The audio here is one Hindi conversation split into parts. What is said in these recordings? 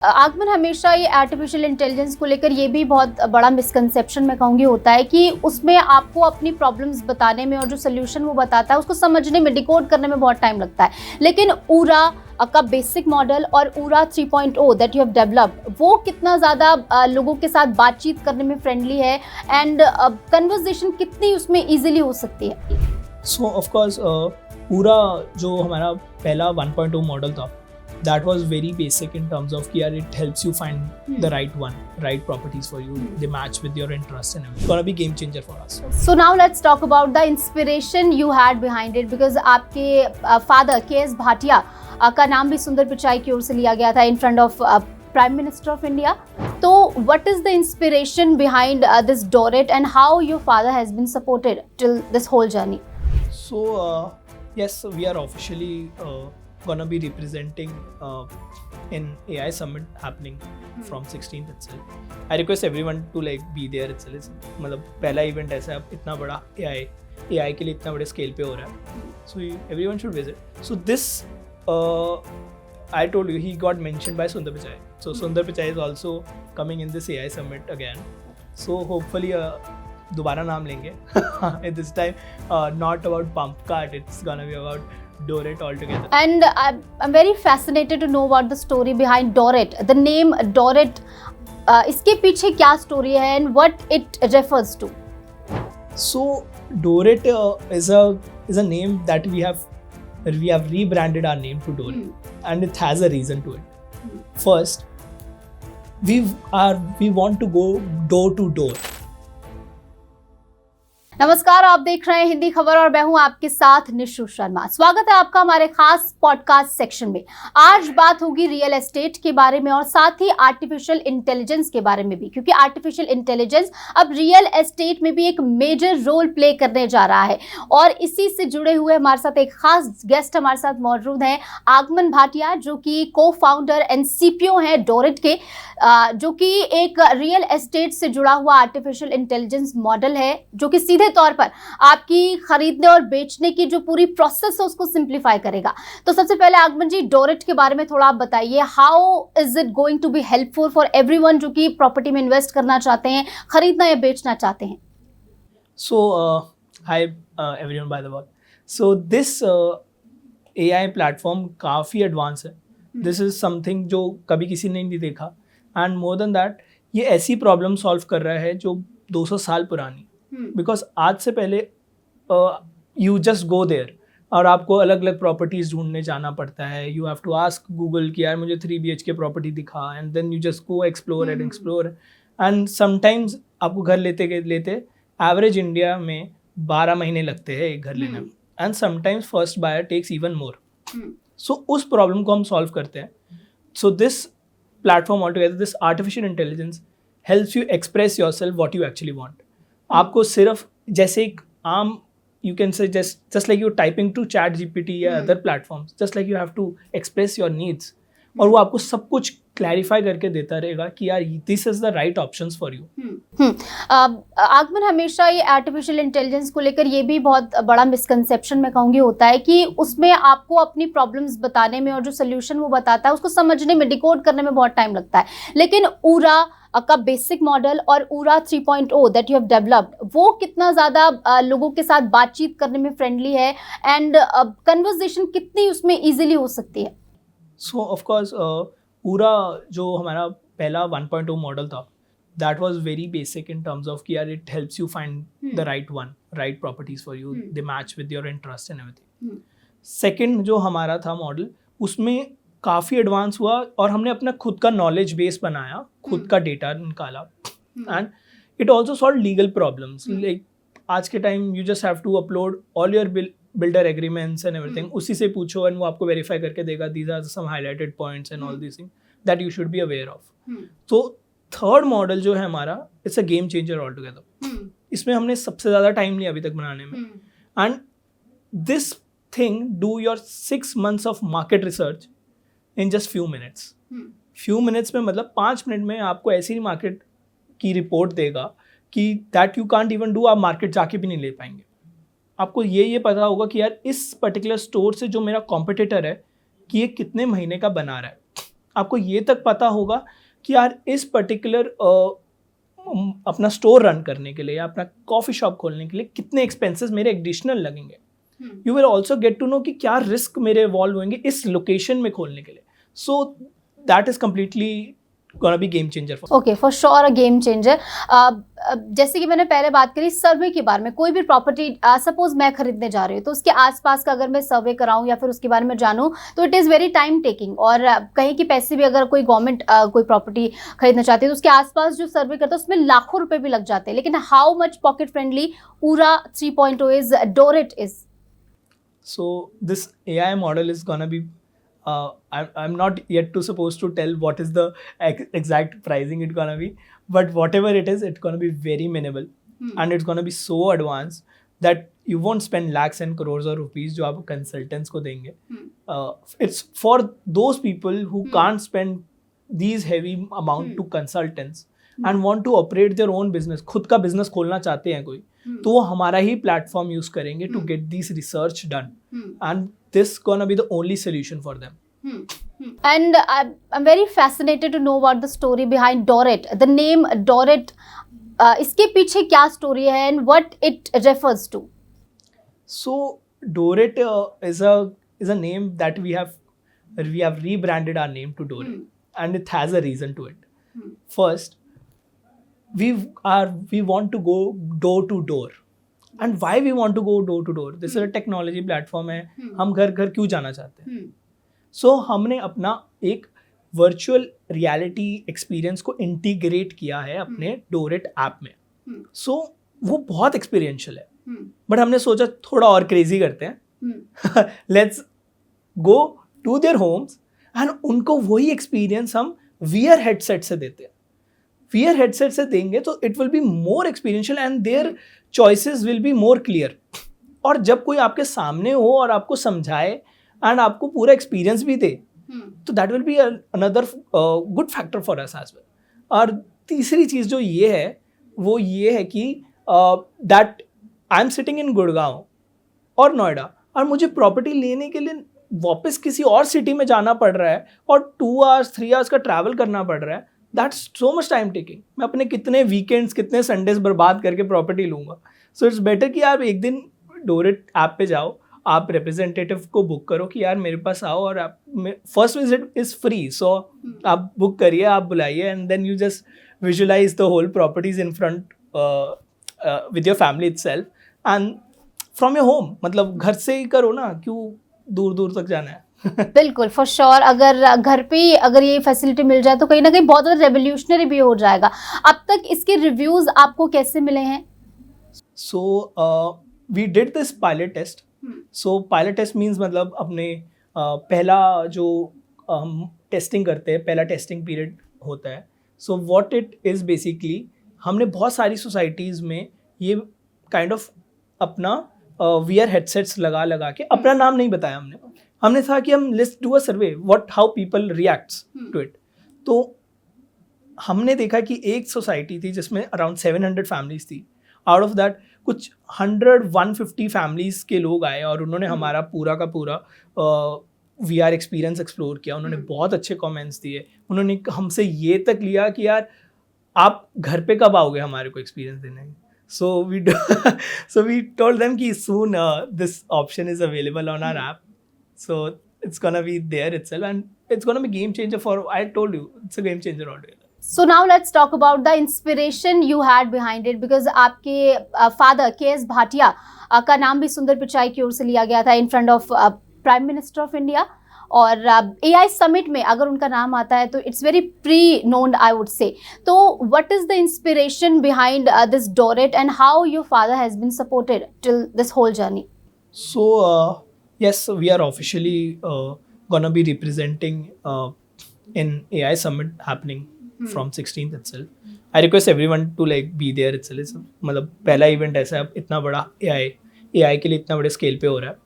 आगमन हमेशा ये आर्टिफिशियल इंटेलिजेंस को लेकर ये भी बहुत बड़ा मिसकंसेप्शन मैं कहूँगी होता है कि उसमें आपको अपनी प्रॉब्लम्स बताने में और जो सोल्यूशन वो बताता है उसको समझने में, डिकोड करने में बहुत टाइम लगता है। लेकिन ऊरा का बेसिक मॉडल और ऊरा 3.0 दैट यू हैव डेवलप्ड, वो कितना ज़्यादा लोगों के साथ बातचीत करने में फ्रेंडली है एंड कन्वर्सेशन कितनी उसमें ईजिली हो सकती है। सो ऑफ कोर्स पूरा जो हमारा पहला 1.0 मॉडल था, that was very basic in terms of कि यार it helps you find the right properties for you, they match with your interests and everything. It's gonna be game changer for us. So now let's talk about the inspiration you had behind it, because आपके father KS भाटिया का नाम भी सुंदर पिचाई की ओर से लिया गया था in front of Prime Minister of India. So what is the inspiration behind this DORIT and how your father has been supported till this whole journey? So yes, we are officially gonna be representing in AI summit happening from 16th itself. I request everyone to like be there itself. मतलब पहला इवेंट ऐसा है, इतना बड़ा AI के लिए इतना बड़े स्केल पे हो रहा है, so everyone should visit. So this I told you he got mentioned by Sundar Pichai. So Sundar Pichai is also coming in this AI summit again. So hopefully दोबारा नाम लेंगे. This time not about pump cart, it's gonna be about DORIT altogether. And I'm very fascinated to know about the story behind DORIT. The name DORIT, इसके पीछे क्या story है and what it refers to? So DORIT is a name that we have rebranded our name to DORIT, and it has a reason to it. First, we want to go door to door. नमस्कार, आप देख रहे हैं हिंदी खबर और मैं हूं आपके साथ निशु शर्मा। स्वागत है आपका हमारे खास पॉडकास्ट सेक्शन में। आज बात होगी रियल एस्टेट के बारे में और साथ ही आर्टिफिशियल इंटेलिजेंस के बारे में भी, क्योंकि आर्टिफिशियल इंटेलिजेंस अब रियल एस्टेट में भी एक मेजर रोल प्ले करने जा रहा है। और इसी से जुड़े हुए हमारे साथ एक खास गेस्ट हमारे साथ मौजूद हैं, आगमन भाटिया, जो कि को फाउंडर एंड सीपीओ हैं डोरिट के, जो कि एक रियल एस्टेट से जुड़ा हुआ आर्टिफिशियल इंटेलिजेंस मॉडल है, जो कि सीधे तौर पर आपकी खरीदने और बेचने की जो पूरी प्रोसेस है उसको सिंप्लीफाई करेगा। तो सबसे पहले आगमन जी, डोरिट के बारे में थोड़ा आप बताइए, how is it going to be helpful for everyone जो कि प्रॉपर्टी में इन्वेस्ट करना चाहते हैं, खरीदना या बेचना चाहते हैं। So hi everyone by the way. So this AI platform काफ़ी एडवांस है. दिस इज समथिंग जो कभी किसी ने नहीं देखा, एंड मोर देन दैट ये ऐसी प्रॉब्लम सॉल्व कर रहा है जो 200 साल पुरानी. बिकॉज आज से पहले यू जस्ट गो देयर और आपको अलग अलग प्रॉपर्टीज ढूंढने जाना पड़ता है. You have to ask Google कि यार मुझे 3 BHK प्रॉपर्टी दिखा, and then you just go explore and sometimes आपको घर लेते एवरेज इंडिया में 12 महीने लगते हैं एक घर लेने में, and sometimes first buyer takes even more. So उस प्रॉब्लम को हम सॉल्व करते हैं. So this platform all together, this artificial intelligence helps you express yourself what you actually want. आपको सिर्फ जैसे एक आम, you can say just like you're typing to ChatGPT या other platforms, just like you have to express your needs, और वो आपको सब कुछ क्लैरिफाई करके देता रहेगा कि यार this is the right options for you. आगमन हमेशा ये आर्टिफिशियल इंटेलिजेंस को लेकर ये भी बहुत बड़ा मिसकंसेप्शन मैं कहूँगी होता है कि उसमें आपको अपनी प्रॉब्लम्स बताने में और जो सोल्यूशन वो बताता है उसको समझने में, डिकोड करने में बहुत टाइम लगता है. लेकिन ऊरा का बेसिक मॉडल और ऊरा 3.0 दैट यू हैव डेवलप्ड, वो कितना ज़्यादा लोगों के साथ बातचीत करने में फ्रेंडली है एंड कन्वर्सेशन कितनी उसमें ईजिली हो सकती है. सो ऑफ कोर्स पूरा जो हमारा पहला 1.0 मॉडल था, that was very basic in terms of कि यार it helps you find the right properties for you, they match with your interest and everything. Second जो हमारा था मॉडल, उसमें काफ़ी एडवांस हुआ और हमने अपना खुद का नॉलेज बेस बनाया, खुद का डेटा निकाला, and it also solve legal problems. Like आज के time you just have to upload all your builder agreements and everything, उसी से पूछो एंड वो आपको वेरीफाई करके देगा these are some highlighted points and all this thing that you should be aware of. तो थर्ड मॉडल जो है हमारा, it's a game changer all together. इसमें हमने सबसे ज़्यादा टाइम लिया अभी तक बनाने में, and this thing do your 6 months of market research in just few minutes में, मतलब 5 मिनट में आपको ऐसी मार्केट की रिपोर्ट देगा कि that you can't even do, आप मार्केट जाके भी नहीं ले पाएंगे. आपको ये पता होगा कि यार इस पर्टिकुलर स्टोर से जो मेरा कॉम्पिटिटर है कि ये कितने महीने का बना रहा है. आपको ये तक पता होगा कि यार इस पर्टिकुलर अपना स्टोर रन करने के लिए या अपना कॉफ़ी शॉप खोलने के लिए कितने एक्सपेंसेस मेरे एडिशनल लगेंगे. You will also get to know कि क्या रिस्क मेरे इवॉल्व होंगे इस लोकेशन में खोलने के लिए. So that is completely gonna be game changer for. Okay, for sure a game changer. जैसे कि मैंने पहले बात करी सर्वे के बारे में, कोई भी प्रॉपर्टी सपोज मैं खरीदने जा रही हूँ तो उसके आसपास का अगर मैं सर्वे कराऊँ या फिर उसके बारे में जानूँ तो it is very time taking. और कहीं की पैसे भी अगर कोई गवर्नमेंट कोई प्रॉपर्टी खरीदना चाहती है तो उसके आसपास जो सर्वे करता है उसमें लाखों रुपए भी लग जाते हैं. लेकिन how much pocket friendly Oura 3.0 is, Doreit is? So this AI model is gonna be I'm not yet to supposed to tell what is the exact pricing it's gonna be, but whatever it is, it's gonna be very minimal. And it's gonna be so advanced that you won't spend lakhs and crores of rupees जो आप consultants को देंगे. It's for those people who can't spend these heavy amount to consultants and want to operate their own business. खुद का business खोलना चाहते हैं कोई, तो वो हमारा ही प्लेटफॉर्म यूज करेंगे to get this research done. And this gonna be the only solution for them. And I'm very fascinated to know about the story behind Doreit. The name Doreit, इसके पीछे क्या स्टोरी है and what it refers to? So Doreit is a name that we have rebranded our name to Doreit, and it has a reason to it. First, we want to go door to door. And why we want to go door to door? This is a technology platform है. हम घर घर क्यों जाना चाहते हैं? So हमने अपना एक वर्चुअल रियलिटी एक्सपीरियंस को इंटीग्रेट किया है अपने Doreit ऐप में. So वो बहुत एक्सपीरियंशियल है, बट हमने सोचा थोड़ा और क्रेजी करते हैं. Let's go to their homes and उनको वही एक्सपीरियंस हम VR हेडसेट से देते हैं. VR हेडसेट से देंगे तो it will be more experiential and there choices will be more clear. और जब कोई आपके सामने हो और आपको समझाए एंड आपको पूरा एक्सपीरियंस भी दे, तो that will be another good factor for us as well. और तीसरी चीज़ जो ये है वो ये है कि that I am sitting in Gurgaon और नोएडा और मुझे प्रॉपर्टी लेने के लिए वापस किसी और सिटी में जाना पड़ रहा है और 2 hours 3 hours का ट्रैवल करना पड़ रहा है. That's so much time taking. मैं अपने कितने वीकेंड्स कितने संडेज बर्बाद करके प्रॉपर्टी लूँगा. सो इट्स बेटर कि आप एक दिन Doreit ऐप पे जाओ, आप रिप्रेजेंटेटिव को बुक करो कि यार मेरे पास आओ और आप first visit is free. So आप बुक करिए, आप बुलाइए and then you just visualize the whole properties in front with your family itself and from your home. मतलब घर से ही करो ना, क्यों दूर दूर तक जाना है. बिल्कुल, फॉर श्योर. अगर घर पे ही अगर ये फैसिलिटी मिल जाए तो कहीं ना कहीं बहुत ज़्यादा रेवोल्यूशनरी भी हो जाएगा. अब तक इसके रिव्यूज आपको कैसे मिले हैं? So we did this pilot test. So pilot test means मतलब अपने पहला जो हम टेस्टिंग करते हैं, पहला टेस्टिंग पीरियड होता है. So what it is basically, हमने बहुत सारी सोसाइटीज़ में ये काइंड ऑफ अपना VR हेडसेट्स लगा के, अपना नाम नहीं बताया हमने था कि हम let's do a survey what how people reacts to it. तो हमने देखा कि एक सोसाइटी थी जिसमें अराउंड 700 फैमिलीज थी. आउट ऑफ दैट कुछ 150 फैमिलीज के लोग आए और उन्होंने हमारा पूरा का पूरा VR एक्सपीरियंस एक्सप्लोर किया. उन्होंने बहुत अच्छे कमेंट्स दिए. उन्होंने हमसे ये तक लिया कि यार आप घर पे कब आओगे हमारे को एक्सपीरियंस देने. So we told them कि soon this option is available on our app. So it's gonna be there itself and it's gonna be game changer for, I told you, it's a game changer altogether. So now let's talk about the inspiration you had behind it, because आपके father KS भाटिया का नाम भी सुंदर पिचाई की ओर से लिया गया था in front of Prime Minister of India. और AI समिट में अगर उनका नाम आता है तो it's very renowned I would say. तो what is the inspiration behind this Doreit and how your father has been supported till this whole journey? So yes, we are officially gonna be representing in AI summit happening from 16th itself. I request everyone to like be there itself. मतलब पहला इवेंट ऐसा है, इतना बड़ा AI के लिए इतना बड़े स्केल पे हो रहा है.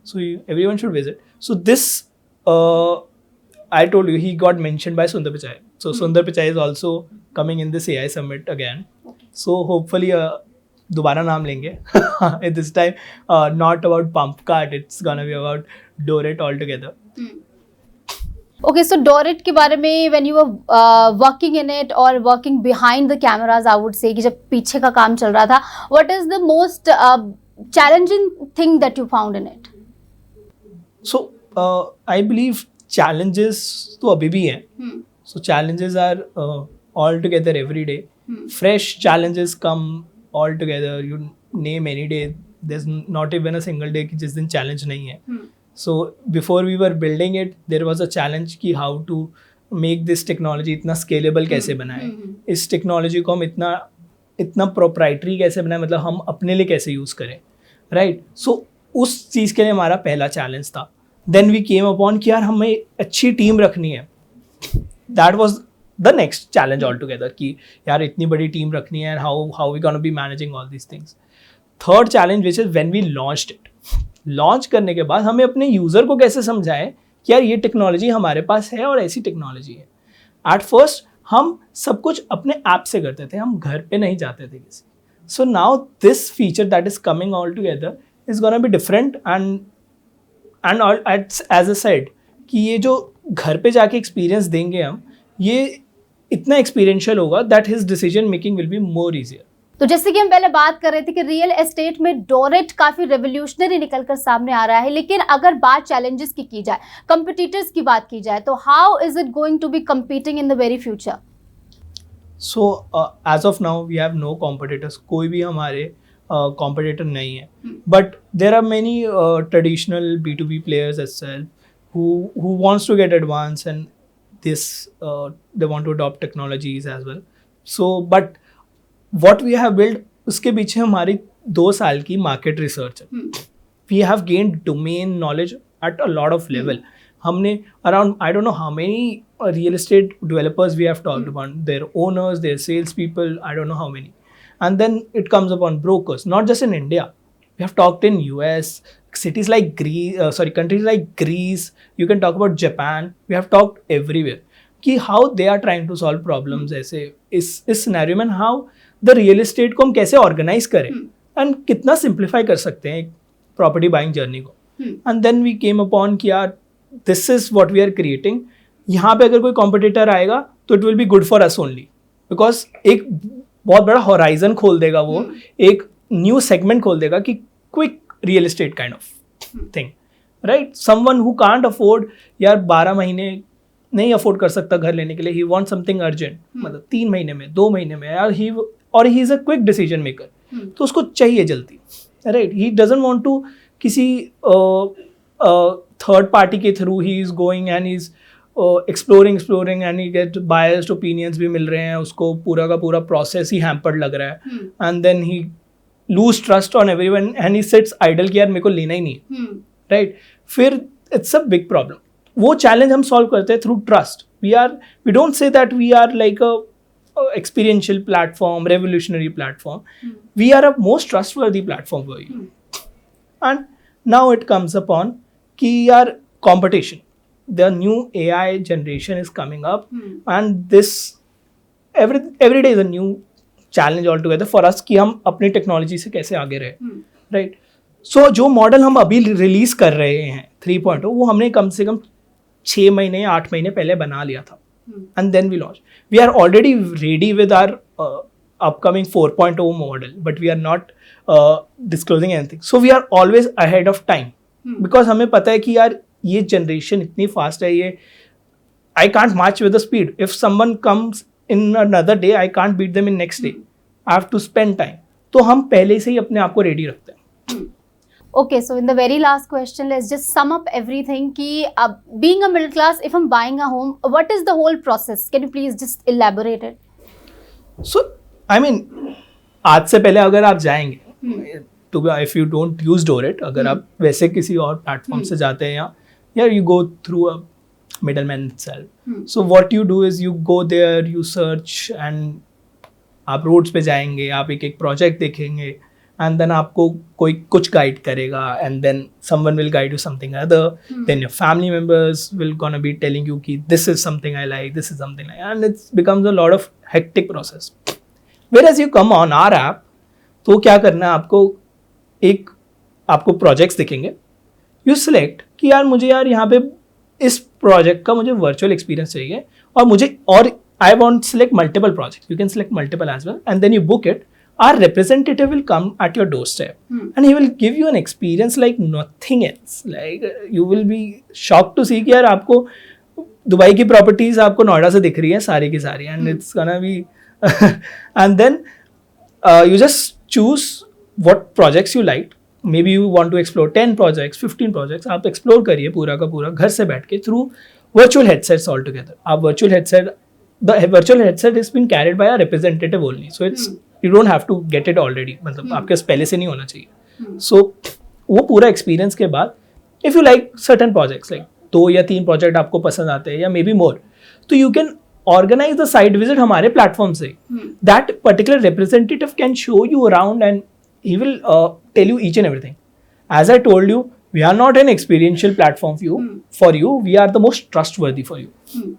So everyone should visit. So this I told you he got mentioned by Sundar Pichai. So Sundar Pichai is also coming in this AI summit again. Okay. So hopefully दोबारा नाम लेंगे. This time not about pump cart, it's gonna be about Doreit altogether. Okay, so Dorit के बारे में when you were working in it or working behind the cameras, I would say कि जब पीछे का काम चल रहा था, what is the most challenging thing that you found in it? So I believe challenges तो अभी भी हैं. So challenges are all together every day. Fresh challenges come all together. You name any day. There's not even a single day कि जिस दिन challenge नहीं है. So before we were building it, there was a challenge कि how to make this technology इतना scalable कैसे बनाए, इस technology को हम इतना proprietary कैसे बनाए, मतलब हम अपने लिए कैसे use करें, right? So उस चीज़ के लिए हमारा पहला challenge था. Then we came upon कि यार हमें अच्छी टीम रखनी है. That was the next challenge altogether कि यार इतनी बड़ी टीम रखनी है, how we gonna be managing all these things. Third challenge which is when we launched it. Launch करने के बाद हमें अपने यूज़र को कैसे समझाएं कि यार ये टेक्नोलॉजी हमारे पास है और ऐसी टेक्नोलॉजी है. एट फर्स्ट हम सब कुछ अपने ऐप से करते थे, हम घर पे नहीं जाते थे किसी. So now this feature that is coming all together is gonna be different and as a said कि ये जो घर पे जाके एक्सपीरियंस देंगे हम, ये इतना एक्सपीरियंशियल होगा that his decision making will be more easier. तो जैसे कि हम पहले बात कर रहे थे कि रियल एस्टेट में डोरेट काफी रेवोल्यूशनरी निकलकर सामने आ रहा है, लेकिन अगर बात चैलेंजेस की जाए, कंपिटिटर्स की बात की जाए, तो how is it going to be competing in the very future? So as of now we have no competitors. कोई भी हमारे कॉम्पिटिटर नहीं है, but there are many traditional B2B players as well who wants to get advanced and this they want to adopt technologies as well. So but what we have built, उसके पीछे हमारी 2 साल की मार्केट रिसर्च है. We have gained domain knowledge at a lot of level. हमने around I don't know how many real estate developers we have talked about, their owners, their sales people, I don't know how many. And then it comes upon brokers, not just in India. We have talked in US, cities like countries like Greece, you can talk about Japan. We have talked everywhere कि how they are trying to solve problems ऐसे इस सिनेरियो में, how द रियल एस्टेट को हम कैसे ऑर्गेनाइज करें एंड कितना सिंप्लीफाई कर सकते हैं प्रॉपर्टी बाइंग जर्नी को. And then we came upon कि यार this is what we are creating. यहाँ पे अगर कोई कॉम्पिटिटर आएगा तो it will be good for us only, because एक बहुत बड़ा हॉराइजन खोल देगा वो, एक न्यू सेगमेंट खोल देगा कि quick real estate kind of thing, right? Someone who can't afford, यार 12 महीने नहीं अफोर्ड कर सकता घर लेने के लिए, ही वांट समथिंग अर्जेंट, मतलब 3 महीने में, 2 महीने में, यार he is a quick decision maker, तो उसको चाहिए जल्दी, right? He doesn't want to किसी थर्ड पार्टी के through he is going and he is exploring and he get biased opinions भी मिल रहे हैं, उसको पूरा का पूरा प्रोसेस ही हैम्पर्ड लग रहा है, and then he lose trust on everyone and he sits idle कि यार मेरे को लेना ही नहीं है, राइट? फिर इट्स अ बिग प्रॉब्लम. वो चैलेंज हम सॉल्व करते हैं through trust. We don't say that we are like a experiential platform, revolutionary platform. We are a most trustworthy platform for you. And now it comes upon ki yaar competition. The new AI generation is coming up, and this every day is a new challenge altogether for us कि हम अपनी टेक्नोलॉजी से कैसे आगे रहे, राइट? सो जो मॉडल हम अभी रिलीज कर रहे हैं 3.0, वो हमने कम से कम 6 महीने या 8 महीने पहले बना लिया था. And then we launch. We are already ready with our upcoming 4.0 model, but we are not disclosing anything. So we are always ahead of time, because हमें पता है कि यार ये generation इतनी fast है, ये I can't match with the speed. If someone comes in another day, I can't beat them in next day. I have to spend time. तो हम पहले से ही अपने आप को ready रखते हैं. Okay, so in the very last question, let's just sum up everything कि being a middle class, if I'm buying a home, what is the whole process? Can you please just elaborate it? So, I mean, आज से पहले अगर आप जाएंगे, if you don't use Dorit, अगर आप वैसे किसी और प्लेटफॉर्म से जाते हैं या you go through a middleman itself. So what you do is you go there, you search, and आप रोड्स पे जाएंगे, आप एक प्रोजेक्ट देखेंगे, and then आपको कोई कुछ गाइड करेगा, and then someone will guide you something other, then your family members will gonna be telling you कि this is something I like, this is something like, and it becomes a lot of hectic process. Whereas you come on our app, तो क्या करना है आपको प्रोजेक्ट्स दिखेंगे, you select कि यार मुझे यार यहाँ पे इस प्रोजेक्ट का मुझे वर्चुअल एक्सपीरियंस चाहिए और मुझे और I want select multiple project, you can select multiple as well and then you book it. Our representative will come at your doorstep and he will give you an experience like nothing else. Like you will be shocked to see कि यार आपको दुबई की प्रॉपर्टीज आपको नोएडा से दिख रही है सारी की सारी and it's gonna be and then you just choose what projects you like. Maybe you want to explore 10 projects, 15 projects. आप explore करिए पूरा का पूरा घर से बैठ के through virtual headsets altogether. आप virtual headset, the virtual headset is being carried by a representative only. So it's you don't have to get it already. मतलब आपके पास पहले से नहीं होना चाहिए. So वो पूरा एक्सपीरियंस के बाद if you like certain projects, like 2 या 3 प्रोजेक्ट आपको पसंद आते हैं या मे बी मोर, तो you can organise the site visit हमारे प्लेटफॉर्म से. That particular representative can show you around and he will tell you each and everything. As I told you, we are not an experiential platform for you, we are the most trustworthy for you.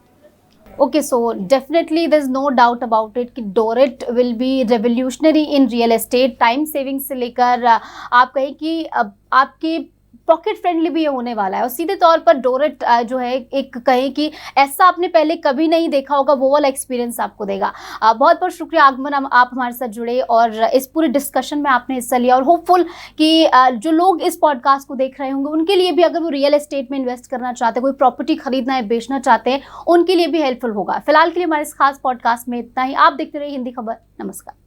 Okay, so definitely there is no doubt about it कि Doreit will be revolutionary in real estate. Time saving से लेकर आप कहें कि आपके पॉकेट फ्रेंडली भी ये होने वाला है. और सीधे तौर पर डोरेट जो है एक कहें कि ऐसा आपने पहले कभी नहीं देखा होगा, वो वाला एक्सपीरियंस आपको देगा. बहुत बहुत शुक्रिया आगमन, आप हमारे साथ जुड़े और इस पूरे डिस्कशन में आपने हिस्सा लिया. और होपफुल कि जो लोग इस पॉडकास्ट को देख रहे होंगे उनके लिए भी, अगर वो रियल एस्टेट में इन्वेस्ट करना चाहते हैं, कोई प्रॉपर्टी खरीदना है, बेचना चाहते हैं, उनके लिए भी हेल्पफुल होगा. फिलहाल के लिए हमारे इस खास पॉडकास्ट में इतना ही. आप देखते रहिए हिंदी खबर. नमस्कार.